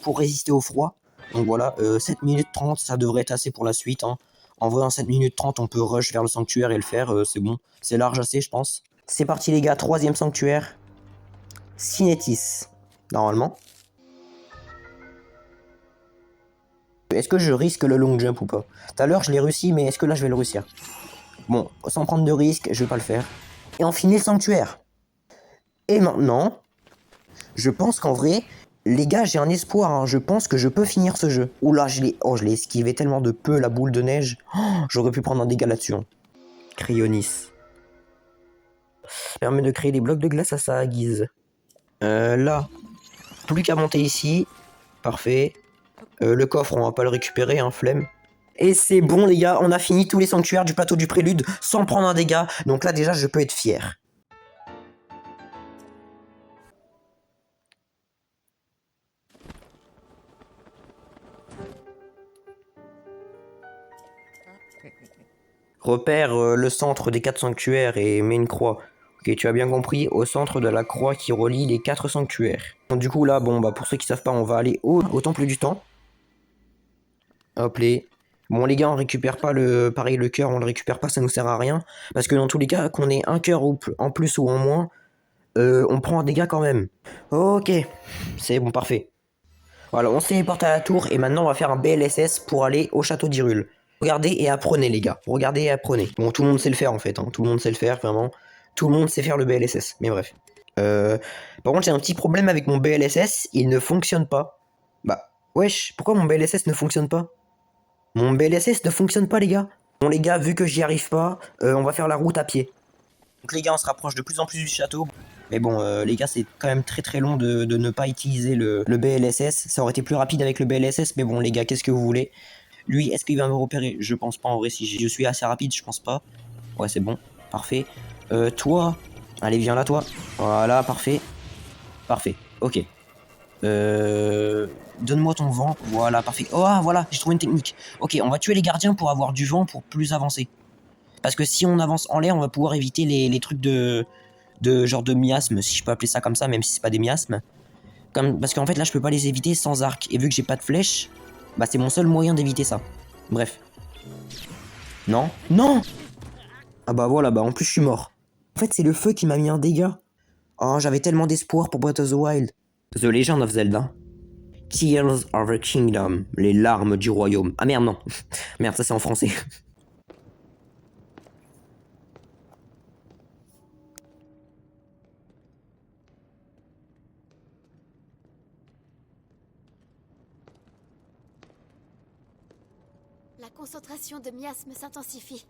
pour résister au froid. Donc voilà, 7 minutes 30, ça devrait être assez pour la suite. Hein. En vrai, en 7 minutes 30, on peut rush vers le sanctuaire et le faire, c'est bon. C'est large assez, je pense. C'est parti les gars, 3e sanctuaire. Cinétis, normalement. Est-ce que je risque le long jump ou pas? Tout à l'heure, je l'ai réussi, mais est-ce que là, je vais le réussir? Bon, sans prendre de risque, je vais pas le faire. Et on finit le sanctuaire. Et maintenant, je pense qu'en vrai, les gars, j'ai un espoir. Hein. Je pense que je peux finir ce jeu. Oula, je l'ai esquivé tellement de peu, la boule de neige. Oh, j'aurais pu prendre un dégât là-dessus. Hein. Cryonis. Permet de créer des blocs de glace à sa guise. Là, plus qu'à monter ici. Parfait. Le coffre, on va pas le récupérer, hein, flemme. Et c'est bon les gars, on a fini tous les sanctuaires du plateau du prélude sans prendre un dégât. Donc là déjà je peux être fier. Repère le centre des 4 sanctuaires et mets une croix. Ok, tu as bien compris, au centre de la croix qui relie les 4 sanctuaires. Donc, du coup là, bon bah pour ceux qui savent pas, on va aller au temple du temps. Hop les. Bon les gars, on récupère pas pareil le cœur, on le récupère pas, ça nous sert à rien. Parce que dans tous les cas, qu'on ait un cœur en plus ou en moins, on prend un dégât quand même. Ok, c'est bon, parfait. Voilà, on s'est téléporté à la tour et maintenant on va faire un BLSS pour aller au château d'Hyrule. Regardez et apprenez les gars, regardez et apprenez. Bon, tout le monde sait le faire en fait, hein. Tout le monde sait le faire, vraiment. Tout le monde sait faire le BLSS, mais bref. Par contre, j'ai un petit problème avec mon BLSS, il ne fonctionne pas. Bah, wesh, pourquoi mon BLSS ne fonctionne pas? Mon BLSS ne fonctionne pas les gars. Bon les gars, vu que j'y arrive pas, on va faire la route à pied. Donc les gars, on se rapproche de plus en plus du château. Mais bon, les gars, c'est quand même très long de ne pas utiliser le BLSS. Ça aurait été plus rapide avec le BLSS, mais bon les gars, qu'est-ce que vous voulez? Lui, est-ce qu'il va me repérer? Je pense pas en vrai, si je suis assez rapide, je pense pas. Ouais, c'est bon, parfait. Toi, allez viens là toi. Voilà, parfait. Parfait, ok. Donne-moi ton vent. Voilà, parfait. Oh, voilà, j'ai trouvé une technique. Ok, on va tuer les gardiens pour avoir du vent pour plus avancer. Parce que si on avance en l'air, on va pouvoir éviter les trucs de genre de miasmes, si je peux appeler ça comme ça, même si c'est pas des miasmes. Parce qu'en fait, là, je peux pas les éviter sans arc. Et vu que j'ai pas de flèche, bah c'est mon seul moyen d'éviter ça. Bref. Non. Non. Ah bah voilà, bah en plus, je suis mort. En fait, c'est le feu qui m'a mis un dégât. Oh, j'avais tellement d'espoir pour Breath of the Wild. The Legend of Zelda. Tears of the Kingdom. Les larmes du royaume. Ah merde, non. Merde, ça c'est en français. La concentration de miasmes s'intensifie.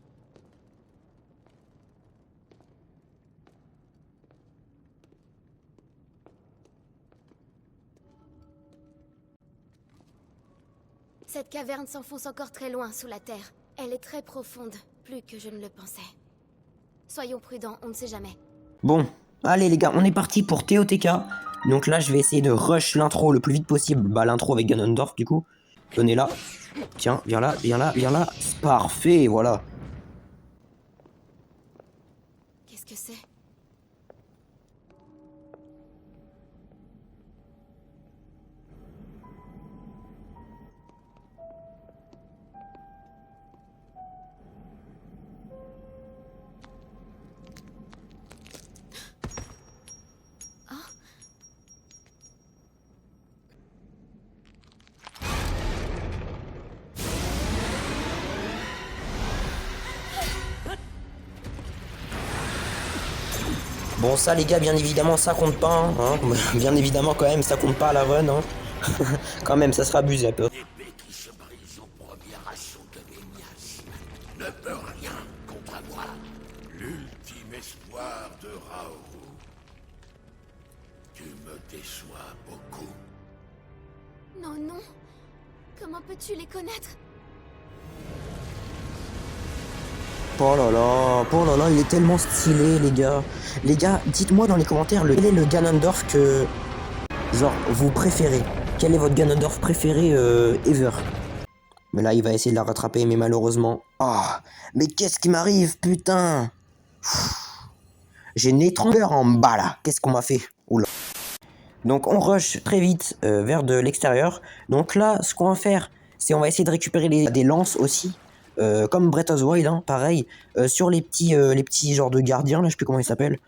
Cette caverne s'enfonce encore très loin sous la terre. Elle est très profonde, plus que je ne le pensais. Soyons prudents, on ne sait jamais. Bon, allez les gars, on est parti pour TOTK. Donc là, je vais essayer de rush l'intro le plus vite possible. Bah l'intro avec Ganondorf du coup. Venez là. Tiens, viens là, viens là, viens là. Parfait, voilà. Qu'est-ce que c'est? Bon ça les gars, bien évidemment ça compte pas, hein. Bien évidemment quand même ça compte pas à la run, hein. Quand même ça sera abusé un peu. L'épée qui se brise au premier assaut de mes miasmes ne peut rien contre moi. L'ultime espoir de Raoru. Tu me déçois beaucoup. Non, non. Comment peux-tu les connaître? Oh là là, il est tellement stylé les gars. Les gars, dites-moi dans les commentaires quel est le Ganondorf que... genre, vous préférez. Quel est votre Ganondorf préféré ever? Mais là, il va essayer de la rattraper, mais malheureusement... Ah, mais qu'est-ce qui m'arrive, putain? J'ai une étrangleur en bas, là. Qu'est-ce qu'on m'a fait? Oula. Donc, on rush très vite vers de l'extérieur. Donc là, ce qu'on va faire, c'est on va essayer de récupérer des lances aussi. Comme Breath of the Wild, hein, pareil. Sur les petits genres de gardiens, là, je sais plus comment ils s'appellent.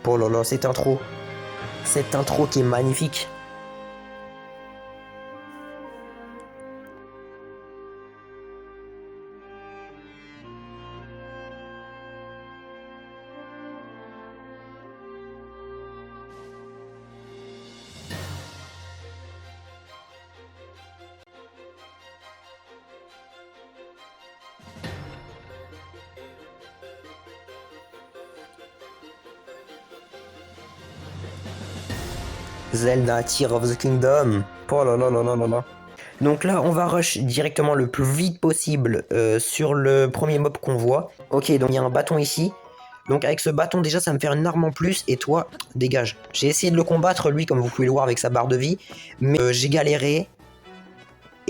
Oh là là, cette intro. Cette intro qui est magnifique. Zelda, Tears of the Kingdom. Oh là là là là là là. Donc là, on va rush directement le plus vite possible sur le premier mob qu'on voit. Ok, donc il y a un bâton ici. Donc avec ce bâton, déjà, ça va me faire une arme en plus. Et toi, dégage. J'ai essayé de le combattre, lui, comme vous pouvez le voir, avec sa barre de vie. Mais j'ai galéré.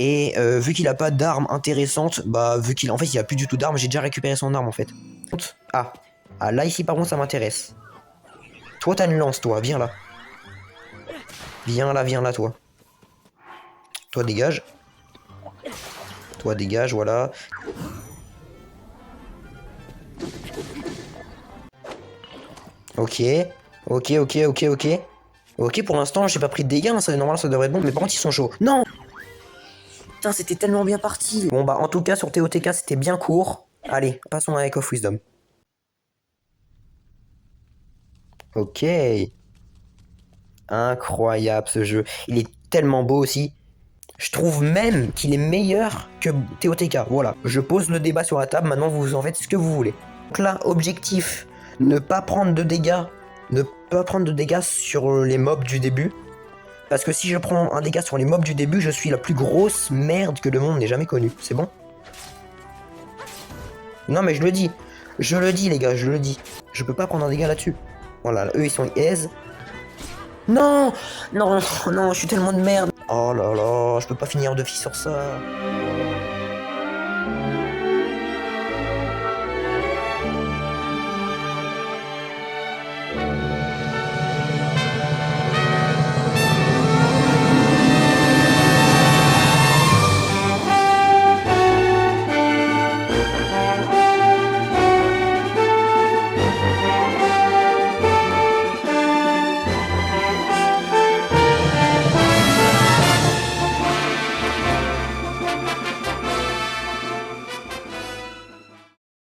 Et vu qu'il a pas d'arme intéressante, bah vu qu'il en fait il a plus du tout d'armes, j'ai déjà récupéré son arme en fait. Ah, ah là ici par contre ça m'intéresse. Toi t'as une lance toi, viens là. Viens là toi. Toi dégage. Toi dégage, voilà. Ok, ok. Ok, pour l'instant j'ai pas pris de dégâts, hein, normalement ça devrait être bon, mais par contre ils sont chauds. Non! Putain, c'était tellement bien parti. Bon bah en tout cas sur TOTK c'était bien court. Allez, passons avec Of Wisdom. Ok. Incroyable ce jeu. Il est tellement beau aussi. Je trouve même qu'il est meilleur que TOTK. Voilà, je pose le débat sur la table, maintenant vous en faites ce que vous voulez. Donc là, objectif, ne pas prendre de dégâts. Ne pas prendre de dégâts sur les mobs du début. Parce que si je prends un dégât sur les mobs du début, je suis la plus grosse merde que le monde n'ait jamais connue. C'est bon? Non mais je le dis. Je le dis les gars, je le dis. Je peux pas prendre un dégât là-dessus. Voilà, eux ils sont aise. Non, je suis tellement de merde. Oh là là, je peux pas finir de vie sur ça.